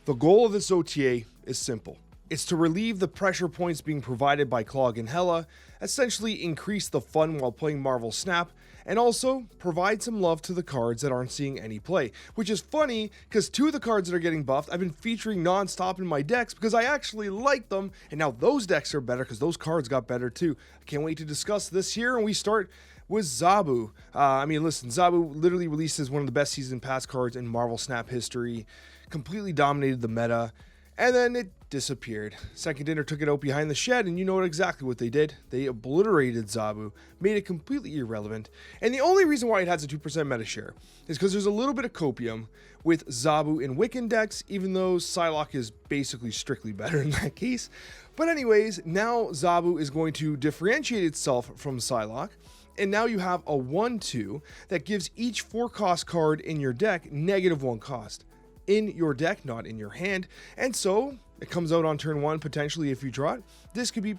The goal of this OTA is simple. It's to relieve the pressure points being provided by Clog and Hela, essentially increase the fun while playing Marvel Snap, and also provide some love to the cards that aren't seeing any play. Which is funny, because two of the cards that are getting buffed, I've been featuring non-stop in my decks because I actually like them, and now those decks are better because those cards got better too. I can't wait to discuss this here, and we start with Zabu. Listen, Zabu literally released as one of the best Season Pass cards in Marvel Snap history, completely dominated the meta, and then it disappeared. Second Dinner took it out behind the shed, and you know exactly what they did. They obliterated Zabu, made it completely irrelevant, and the only reason why it has a 2% meta share is because there's a little bit of copium with Zabu in Wiccan decks, even though Psylocke is basically strictly better in that case. But anyways, now Zabu is going to differentiate itself from Psylocke, and now you have a 1/2 that gives each 4-cost card in your deck -1 cost. In your deck, not in your hand, and so it comes out on turn 1 potentially if you draw it. This could be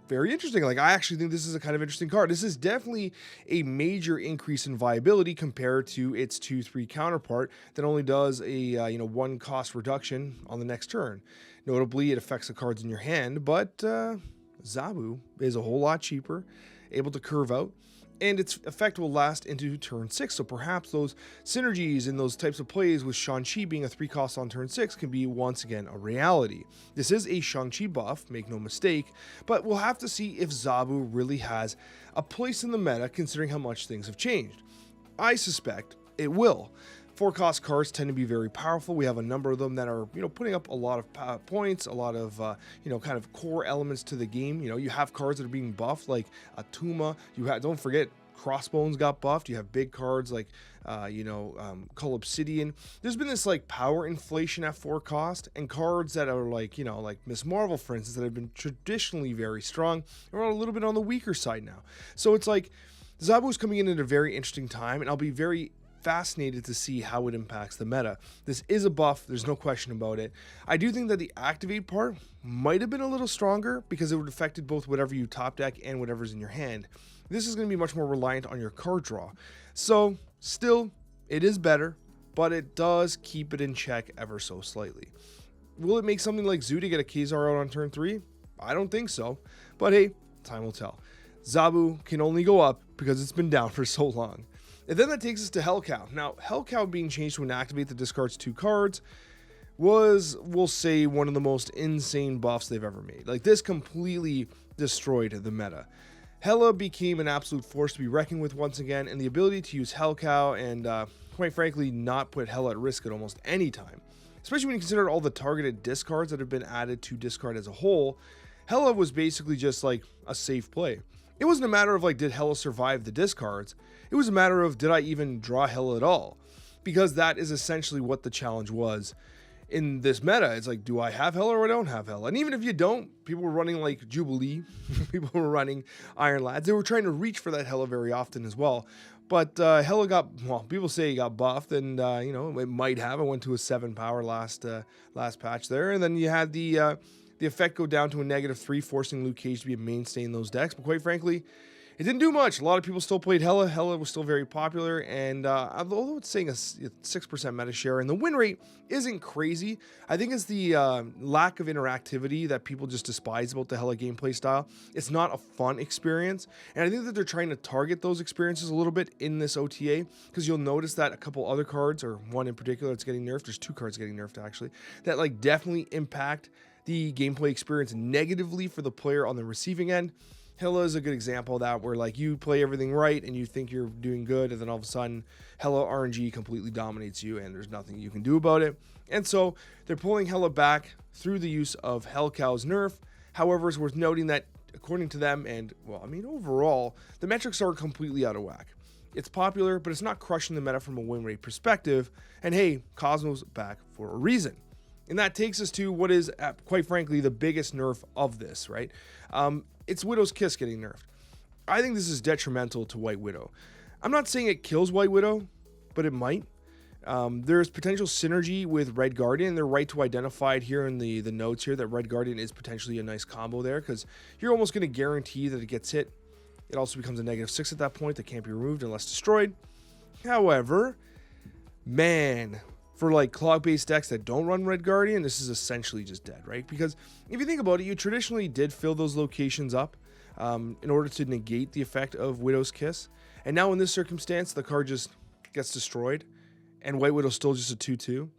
very interesting. Like, I actually think this is a kind of interesting card. This is definitely a major increase in viability compared to its 2/3 counterpart that only does a 1 cost reduction on the next turn. Notably, it affects the cards in your hand, but Zabu is a whole lot cheaper, able to curve out, and its effect will last into turn 6, so perhaps those synergies and those types of plays with Shang-Chi being a 3 cost on turn 6 can be once again a reality. This is a Shang-Chi buff, make no mistake, but we'll have to see if Zabu really has a place in the meta considering how much things have changed. I suspect it will. 4-cost cards tend to be very powerful. We have a number of them that are, putting up a lot of points, a lot of, kind of core elements to the game. You have cards that are being buffed, like Atuma. Don't forget, Crossbones got buffed. You have big cards like, Cull Obsidian. There's been this, power inflation at 4 cost, and cards that are like Miss Marvel, for instance, that have been traditionally very strong are a little bit on the weaker side now. So it's like, Zabu's coming in at a very interesting time, and I'll be very fascinated to see how it impacts the meta. This is a buff, there's no question about it. I do think that the activate part might have been a little stronger because it would have affected both whatever you top deck and whatever's in your hand. This is going to be much more reliant on your card draw. So still, it is better, but it does keep it in check ever so slightly. Will it make something like Zoo to get a Kazar out on turn 3? I don't think so, but hey, time will tell. Zabu can only go up because it's been down for so long. And then that takes us to Hellcow. Now, Hellcow being changed to an activate that discards 2 cards was, we'll say, one of the most insane buffs they've ever made. Like, this completely destroyed the meta. Hela became an absolute force to be reckoned with once again, and the ability to use Hellcow and, quite frankly, not put Hela at risk at almost any time, especially when you consider all the targeted discards that have been added to discard as a whole. Hela was basically just like a safe play. It wasn't a matter of did Hela survive the discards? It was a matter of, did I even draw Hela at all? Because that is essentially what the challenge was in this meta. It's like, do I have Hela or I don't have Hela? And even if you don't, people were running Jubilee, people were running Iron Lads. They were trying to reach for that Hela very often as well. But Hela people say he got buffed, and it might have. I went to a 7 power last patch there, and then you had the effect go down to a -3, forcing Luke Cage to be a mainstay in those decks. But quite frankly, it didn't do much. A lot of people still played Hela. Hela was still very popular, and although it's saying a 6% meta share, and the win rate isn't crazy, I think it's the lack of interactivity that people just despise about the Hela gameplay style. It's not a fun experience, and I think that they're trying to target those experiences a little bit in this OTA, because you'll notice that a couple other cards, or one in particular that's getting nerfed, there's 2 cards getting nerfed actually, that definitely impact the gameplay experience negatively for the player on the receiving end. Hela is a good example of that, where you play everything right and you think you're doing good, and then all of a sudden Hela RNG completely dominates you and there's nothing you can do about it. And so they're pulling Hela back through the use of Hellcow's nerf. However, it's worth noting that according to them, and overall, the metrics are completely out of whack. It's popular, but it's not crushing the meta from a win rate perspective. And hey, Cosmo's back for a reason. And that takes us to what is, quite frankly, the biggest nerf of this, right? It's Widow's Kiss getting nerfed. I think this is detrimental to White Widow. I'm not saying it kills White Widow, but it might. There's potential synergy with Red Guardian. They're right to identify it here in the notes here that Red Guardian is potentially a nice combo there, because you're almost going to guarantee that it gets hit. It also becomes a -6 at that point that can't be removed unless destroyed. However, man, For like clog-based decks that don't run Red Guardian, this is essentially just dead, right? Because if you think about it, you traditionally did fill those locations up in order to negate the effect of Widow's Kiss. And now in this circumstance, the card just gets destroyed, and White Widow's still just a 2-2.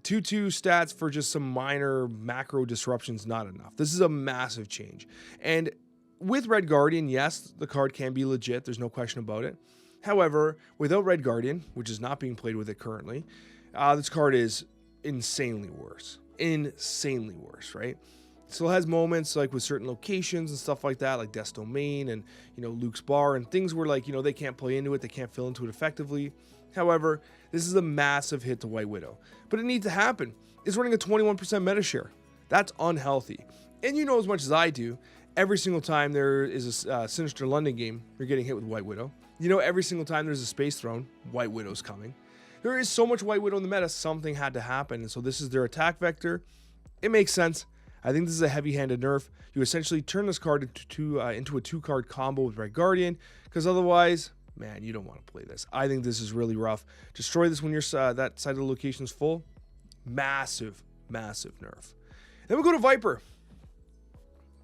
2-2 stats for just some minor macro disruptions, not enough. This is a massive change. And with Red Guardian, yes, the card can be legit. There's no question about it. However, without Red Guardian, which is not being played with it currently, this card is insanely worse. Insanely worse, right? Still has moments like with certain locations and stuff like that, like Death's Domain and, Luke's Bar and things where like, they can't play into it, they can't fill into it effectively. However, this is a massive hit to White Widow. But it needs to happen. It's running a 21% meta share. That's unhealthy. And you know as much as I do, every single time there is a Sinister London game, you're getting hit with White Widow. Every single time there's a Space Throne, White Widow's coming. There is so much White Widow in the meta, something had to happen. And so this is their attack vector. It makes sense. I think this is a heavy-handed nerf. You essentially turn this card into a 2-card combo with Red Guardian, because otherwise, man, you don't want to play this. I think this is really rough. Destroy this when that side of the location is full. Massive, massive nerf. Then we go to Viper.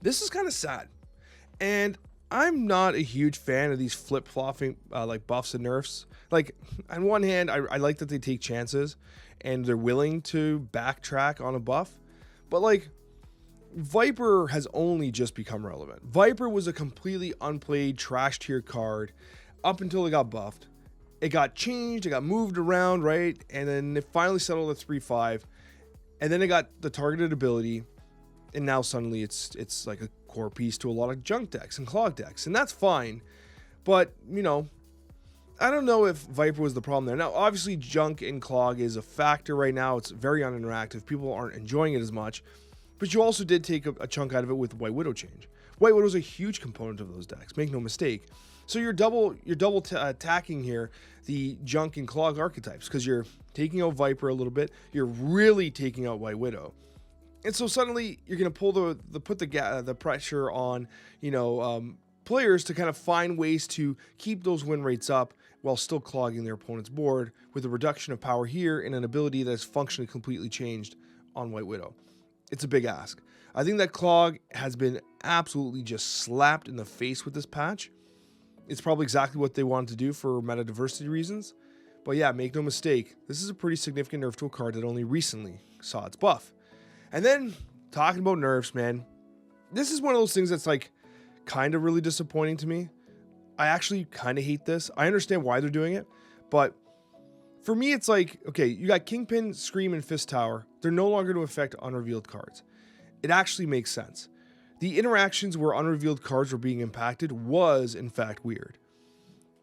This is kind of sad. And I'm not a huge fan of these flip-flopping like buffs and nerfs. Like, on one hand, I like that they take chances and they're willing to backtrack on a buff. But like, Viper has only just become relevant. Viper was a completely unplayed trash tier card up until it got buffed. It got changed, it got moved around, right? And then it finally settled at 3-5. And then it got the targeted ability. And now suddenly it's like a core piece to a lot of junk decks and clog decks. And that's fine. But, I don't know if Viper was the problem there. Now, obviously, junk and clog is a factor right now. It's very uninteractive. People aren't enjoying it as much. But you also did take a chunk out of it with White Widow change. White Widow is a huge component of those decks. Make no mistake. So you're double attacking here the junk and clog archetypes because you're taking out Viper a little bit. You're really taking out White Widow. And so suddenly you're going to pull put the pressure on, players to kind of find ways to keep those win rates up while still clogging their opponent's board with a reduction of power here and an ability that's functionally completely changed on White Widow. It's a big ask. I think that clog has been absolutely just slapped in the face with this patch. It's probably exactly what they wanted to do for meta diversity reasons. But yeah, make no mistake, this is a pretty significant nerf to a card that only recently saw its buff. And then, talking about nerfs, man, this is one of those things that's like kind of really disappointing to me. I actually kind of hate this. I understand why they're doing it, but for me, it's like, okay, you got Kingpin, Scream, and Fist Tower. They're no longer to affect unrevealed cards. It actually makes sense. The interactions where unrevealed cards were being impacted was, in fact, weird.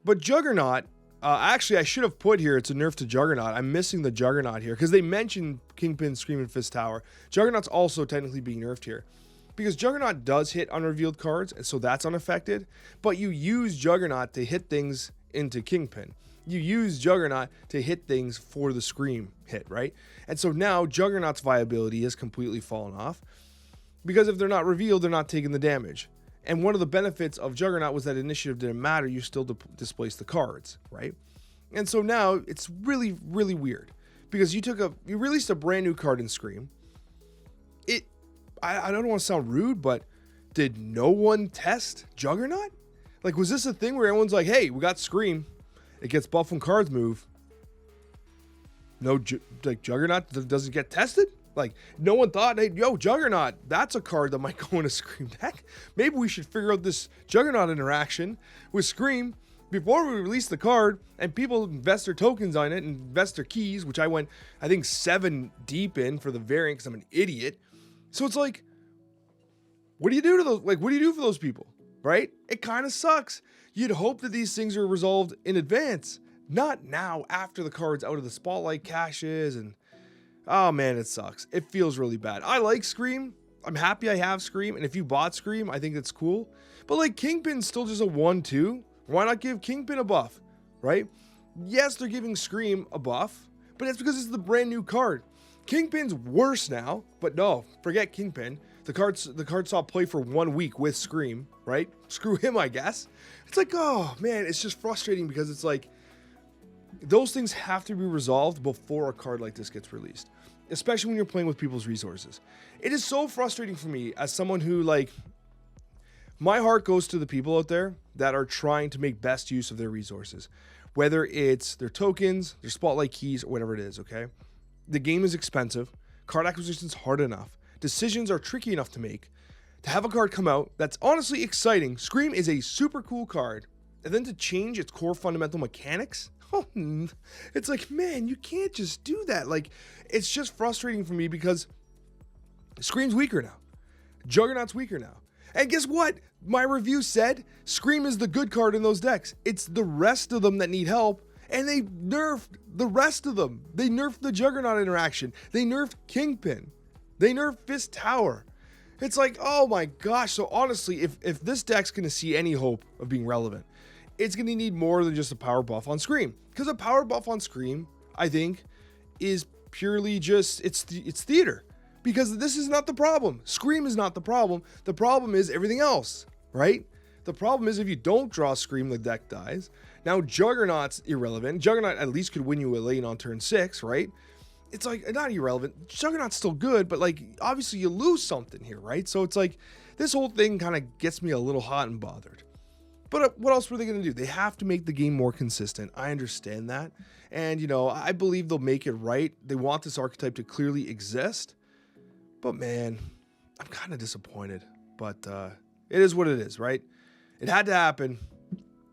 But Juggernaut, actually, I should have put here, it's a nerf to Juggernaut. I'm missing the Juggernaut here because they mentioned Kingpin, Scream, and Fist Tower. Juggernaut's also technically being nerfed here because Juggernaut does hit unrevealed cards, and so that's unaffected. But you use Juggernaut to hit things into Kingpin. You use Juggernaut to hit things for the Scream hit, right? And so now Juggernaut's viability has completely fallen off because if they're not revealed, they're not taking the damage. And one of the benefits of Juggernaut was that initiative didn't matter. You still displace the cards, right? And so now it's really, really weird because you released a brand new card in Scream. I don't want to sound rude, but did no one test Juggernaut? Like, was this a thing where everyone's like, hey, we got Scream. It gets buffed when cards move. No, Juggernaut doesn't get tested? Like, no one thought, hey, yo, Juggernaut, that's a card that might go in a Scream deck. Maybe we should figure out this Juggernaut interaction with Scream before we release the card and people invest their tokens on it and invest their keys, which I went, I think, 7 deep in for the variant because I'm an idiot. So it's like, what do you do to those? Like, what do you do for those people, right? It kind of sucks. You'd hope that these things are resolved in advance, not now after the card's out of the spotlight caches and... Oh man, it sucks. It feels really bad. I like Scream. I'm happy I have Scream. And if you bought Scream, I think that's cool. But like Kingpin's still just a 1-2. Why not give Kingpin a buff, right? Yes, they're giving Scream a buff, but that's because it's the brand new card. Kingpin's worse now, but no, forget Kingpin. The card saw play for 1 week with Scream, right? Screw him, I guess. It's like, oh man, it's just frustrating because it's like, Those things have to be resolved before a card like this gets released, especially when you're playing with people's resources. It is so frustrating for me as someone who, like, my heart goes to the people out there that are trying to make best use of their resources, whether it's their tokens, their spotlight keys, or whatever it is, okay? The game is expensive. Card acquisition is hard enough. Decisions are tricky enough to make. To have a card come out that's honestly exciting, Scream is a super cool card, and then to change its core fundamental mechanics, it's like, man, you can't just do that. Like, it's just frustrating for me because Scream's weaker now. Juggernaut's weaker now. And guess what? My review said Scream is the good card in those decks. It's the rest of them that need help, and they nerfed the rest of them. They nerfed the Juggernaut interaction. They nerfed Kingpin. They nerfed Fist Tower. It's like, oh my gosh. So honestly, if this deck's going to see any hope of being relevant, it's going to need more than just a power buff on Scream. Because a power buff on Scream, I think, is purely just, it's theater. Because this is not the problem. Scream is not the problem. The problem is everything else, right? The problem is if you don't draw Scream, the deck dies. Now Juggernaut's irrelevant. Juggernaut at least could win you a lane on turn 6, right? It's like, not irrelevant. Juggernaut's still good, but like, obviously you lose something here, right? So it's like, this whole thing kind of gets me a little hot and bothered. But what else were they going to do? They have to make the game more consistent. I understand that. And, you know, I believe they'll make it right. They want this archetype to clearly exist. But man, I'm kind of disappointed. But it is what it is, right? It had to happen.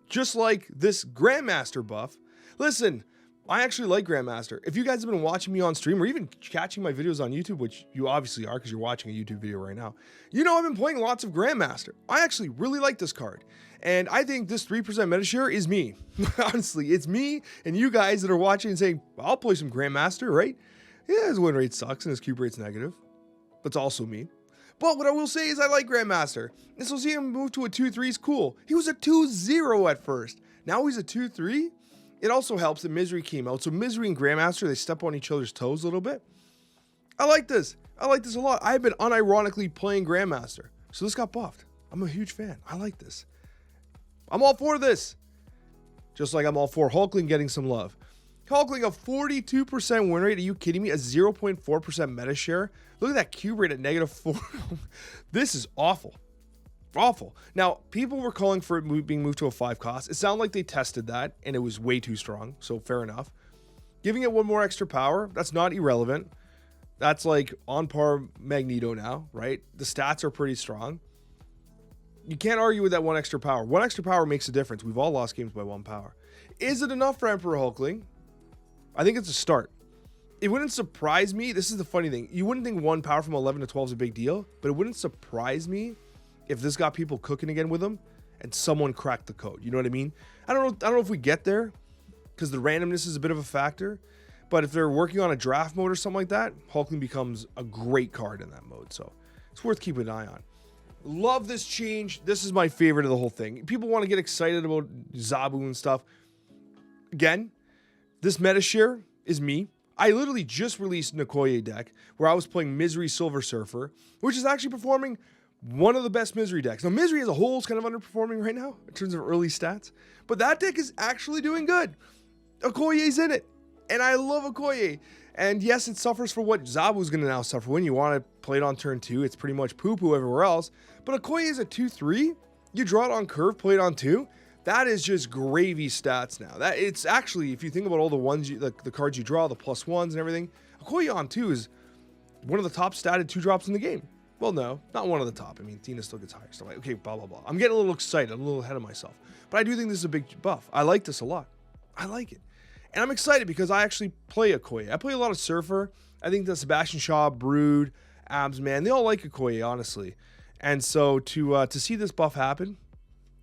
Just like this Grandmaster buff. Listen, I actually like Grandmaster. If you guys have been watching me on stream or even catching my videos on YouTube, which you obviously are because you're watching a YouTube video right now, you know I've been playing lots of Grandmaster. I actually really like this card. And I think this 3% meta share is me. Honestly, it's me and you guys that are watching and saying, I'll play some Grandmaster, right? Yeah, his win rate sucks and his cube rate's negative. That's also me. But what I will say is I like Grandmaster. And so seeing him move to a 2-3 is cool. He was a 2-0 at first. Now he's a 2-3. It also helps that Misery came out. So Misery and Grandmaster, they step on each other's toes a little bit. I like this. I like this a lot. I've been unironically playing Grandmaster. So this got buffed. I'm a huge fan. I like this. I'm all for this. Just like I'm all for Hulkling getting some love. Hulkling, a 42% win rate. Are you kidding me? A 0.4% meta share. Look at that cube rate at -4. This is awful. Awful. Now, people were calling for it being moved to a 5 cost. It sounded like they tested that, and it was way too strong, so fair enough. Giving it one more extra power, that's not irrelevant. That's like on par Magneto now, right? The stats are pretty strong. You can't argue with that one extra power. One extra power makes a difference. We've all lost games by 1 power. Is it enough for Emperor Hulkling? I think it's a start. It wouldn't surprise me. This is the funny thing. You wouldn't think 1 power from 11 to 12 is a big deal, but it wouldn't surprise me if this got people cooking again with them and someone cracked the code. You know what I mean? I don't know if we get there because the randomness is a bit of a factor, but if they're working on a draft mode or something like that, Hulkling becomes a great card in that mode. So it's worth keeping an eye on. Love this change. This is my favorite of the whole thing. People want to get excited about Zabu and stuff. Again, this meta share is me. I literally just released an Okoye deck where I was playing Misery Silver Surfer, which is actually performing one of the best Misery decks. Now, Misery as a whole is kind of underperforming right now in terms of early stats, but that deck is actually doing good. Okoye's in it, and I love Okoye. And yes, it suffers for what Zabu's going to now suffer. When you want to play it on turn 2, it's pretty much poo-poo everywhere else. But Okoye is a 2-3. You draw it on curve, play it on 2. That is just gravy stats now. That it's actually, if you think about all the ones, the cards you draw, the +1s and everything, Okoye on 2 is one of the top statted 2-drops in the game. Well, no, not one of the top. I mean, Tina still gets higher. So like, okay, blah, blah, blah. I'm getting a little excited. I'm a little ahead of myself. But I do think this is a big buff. I like this a lot. I like it. And I'm excited because I actually play Okoye. I play a lot of Surfer. I think that Sebastian Shaw, Brood, Abs, man, they all like Okoye, honestly. And so to see this buff happen,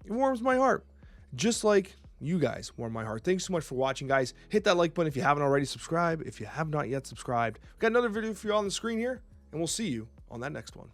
it warms my heart. Just like you guys warm my heart. Thanks so much for watching, guys. Hit that like button if you haven't already. Subscribe if you have not yet subscribed. We've got another video for you on the screen here, and we'll see you on that next one.